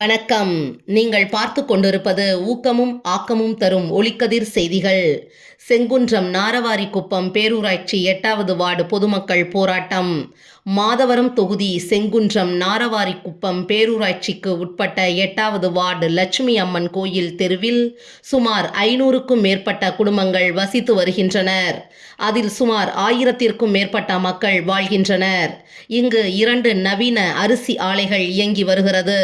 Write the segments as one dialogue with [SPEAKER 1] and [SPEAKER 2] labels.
[SPEAKER 1] வணக்கம். நீங்கள் பார்த்து கொண்டிருப்பது ஊக்கமும் ஆக்கமும் தரும் ஒளிக்கதிர் செய்திகள். செங்குன்றம் நாரவாரிக்குப்பம் பேரூராட்சி 8வது வார்டு பொதுமக்கள் போராட்டம். மாதவரம் தொகுதி செங்குன்றம் நாரவாரிக்குப்பம் பேரூராட்சிக்கு உட்பட்ட 8வது வார்டு லட்சுமி அம்மன் கோயில் தெருவில் சுமார் 500க்கும் மேற்பட்ட குடும்பங்கள் வசித்து வருகின்றனர். அதில் சுமார் 1000த்திற்கும் மேற்பட்ட மக்கள் வாழ்கின்றனர். இங்கு 2 நவீன அரிசி ஆலைகள் இயங்கி வருகிறது.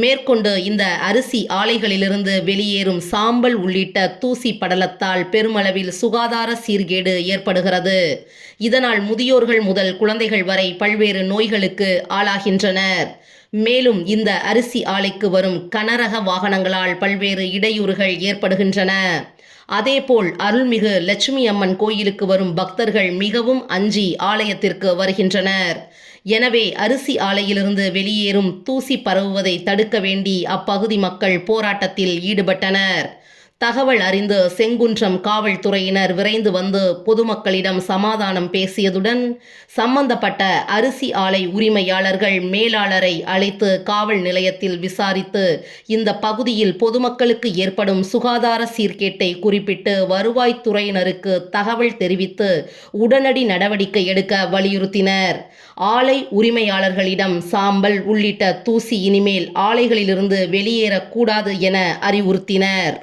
[SPEAKER 1] மேற்கொண்டு இந்த அரிசி ஆலைகளிலிருந்து வெளியேறும் சாம்பல் உள்ளிட்ட தூசி படலத்தால் பெருமளவில் சுகாதார சீர்கேடு ஏற்படுகிறது. இதனால் முதியோர்கள் முதல் குழந்தைகள் வரை பல்வேறு நோய்களுக்கு ஆளாகின்றனர். மேலும் இந்த அரிசி ஆலைக்கு வரும் கனரக வாகனங்களால் பல்வேறு இடையூறுகள் ஏற்படுகின்றன. அதேபோல் அருள்மிகு லட்சுமி அம்மன் கோயிலுக்கு வரும் பக்தர்கள் மிகவும் அஞ்சி ஆலயத்திற்கு வருகின்றனர். எனவே அரிசி ஆலையிலிருந்து வெளியேறும் தூசி பரவுவதை தடுக்க வேண்டி அப்பகுதி மக்கள் போராட்டத்தில் ஈடுபட்டனர். தகவல் அறிந்து செங்குன்றம் காவல்துறையினர் விரைந்து வந்து பொதுமக்களிடம் சமாதானம் பேசியதுடன் சம்பந்தப்பட்ட அரிசி ஆலை உரிமையாளர்கள் மேலாளரை அழைத்து காவல் நிலையத்தில் விசாரித்து இந்த பகுதியில் பொதுமக்களுக்கு ஏற்படும் சுகாதார சீர்கேட்டை குறிப்பிட்டு வருவாய்த்துறையினருக்கு தகவல் தெரிவித்து உடனடி நடவடிக்கை எடுக்க வலியுறுத்தினர். ஆலை உரிமையாளர்களிடம் சாம்பல் உள்ளிட்ட தூசி இனிமேல் ஆலைகளிலிருந்து வெளியேறக்கூடாது என அறிவுறுத்தினர்.